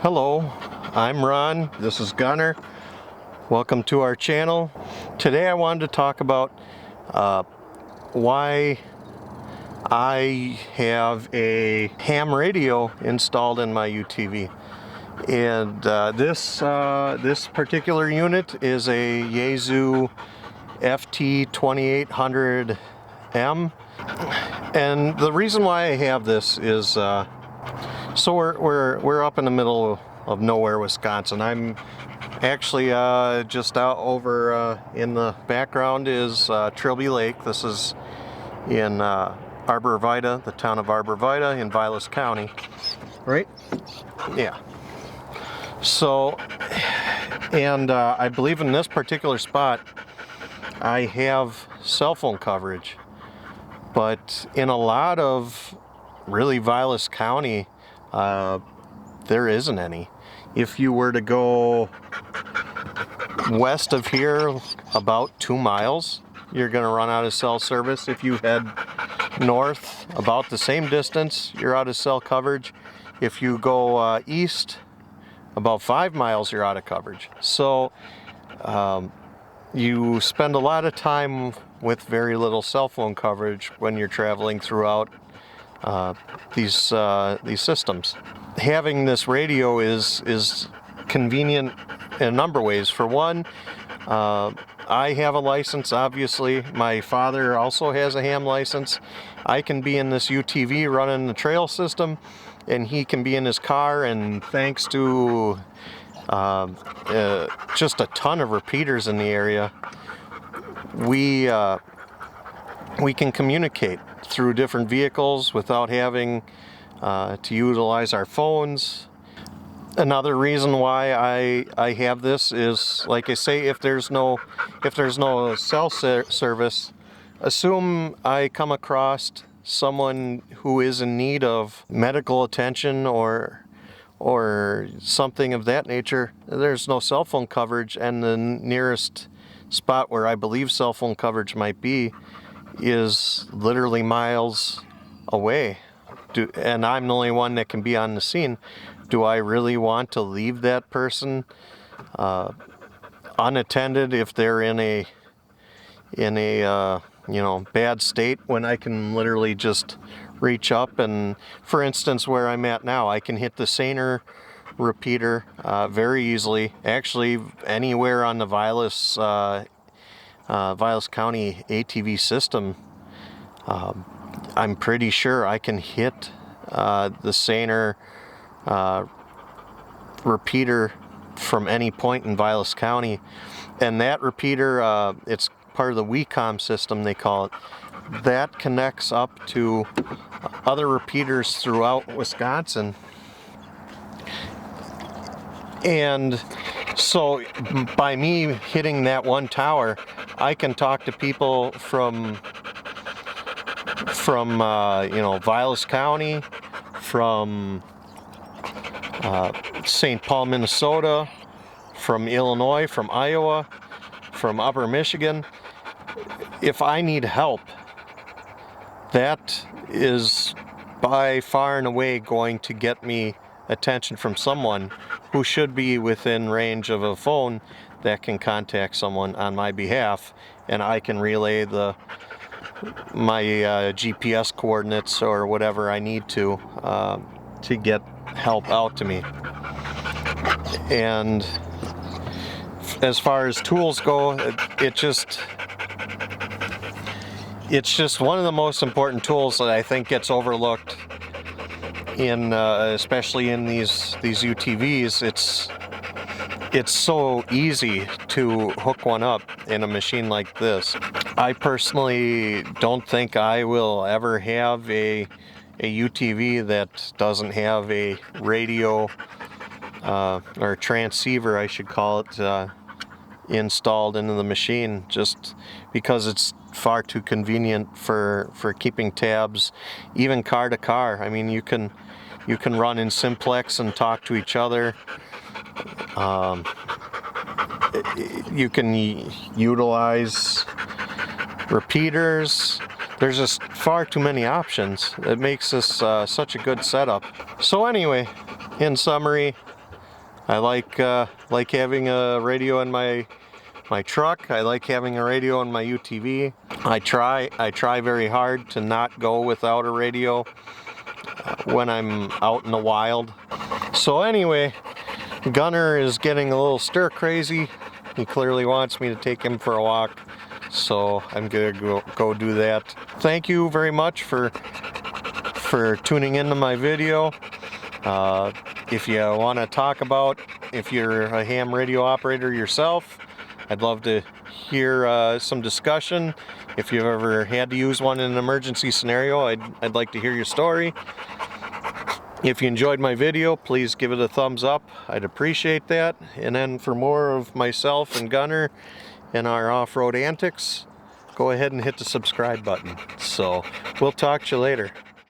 Hello, I'm Ron, this is Gunner. Welcome to our channel. Today I wanted to talk about why I have a ham radio installed in my UTV. And this particular unit is a Yaesu FT-2800m. And the reason why I have this is so we're up in the middle of nowhere, Wisconsin. I'm actually just out over in the background is Trilby Lake. This is in Arbor Vitae, the town of Arbor Vitae in Vilas County, right? Yeah. So, and I believe in this particular spot I have cell phone coverage, but in a lot of really Vilas County there isn't any. If you were to go west of here about 2 miles, you're going to run out of cell service. If you head north about the same distance, you're out of cell coverage. If you go east about 5 miles, you're out of coverage. So you spend a lot of time with very little cell phone coverage when you're traveling throughout these systems. Having this radio is convenient in a number of ways. For one, I have a license, obviously. My father also has a ham license. I can be in this UTV running the trail system, and he can be in his car, and thanks to just a ton of repeaters in the area, we can communicate through different vehicles without having to utilize our phones. Another reason why I have this is, like I say, if there's no cell service, assume I come across someone who is in need of medical attention or something of that nature. There's no cell phone coverage, and the nearest spot where I believe cell phone coverage might be is literally miles away. And I'm the only one that can be on the scene. Do I really want to leave that person unattended if they're in a bad state, when I can literally just reach up and, for instance, where I'm at now, I can hit the Saner repeater very easily. Actually, anywhere on the Vilas County ATV system, I'm pretty sure I can hit the Saner repeater from any point in Vilas County. And that repeater, it's part of the WECOM system, they call it. That connects up to other repeaters throughout Wisconsin. And so by me hitting that one tower, I can talk to people from Vilas County, from St. Paul, Minnesota, from Illinois, from Iowa, from Upper Michigan. If I need help, that is by far and away going to get me attention from someone who should be within range of a phone that can contact someone on my behalf, and I can relay my GPS coordinates or whatever I need to get help out to me. And as far as tools go, it's just one of the most important tools that I think gets overlooked in especially in these UTVs. It's so easy to hook one up in a machine like this. I personally don't think I will ever have a UTV that doesn't have a radio or transceiver, I should call it, installed into the machine, just because it's far too convenient for keeping tabs, even car to car. I mean, you can run in simplex and talk to each other. You can utilize repeaters. There's just far too many options. It makes this such a good setup. So anyway, in summary, I like having a radio in my truck. I like having a radio in my UTV. I try very hard to not go without a radio when I'm out in the wild. So anyway, Gunner is getting a little stir crazy. He clearly wants me to take him for a walk, so I'm gonna go do that. Thank you very much for tuning into my video. If you want to talk about if you're a ham radio operator yourself, I'd love to hear some discussion. If you've ever had to use one in an emergency scenario, I'd like to hear your story. If you enjoyed my video, please give it a thumbs up. I'd appreciate that. And then for more of myself and Gunner and our off-road antics, go ahead and hit the subscribe button. So we'll talk to you later.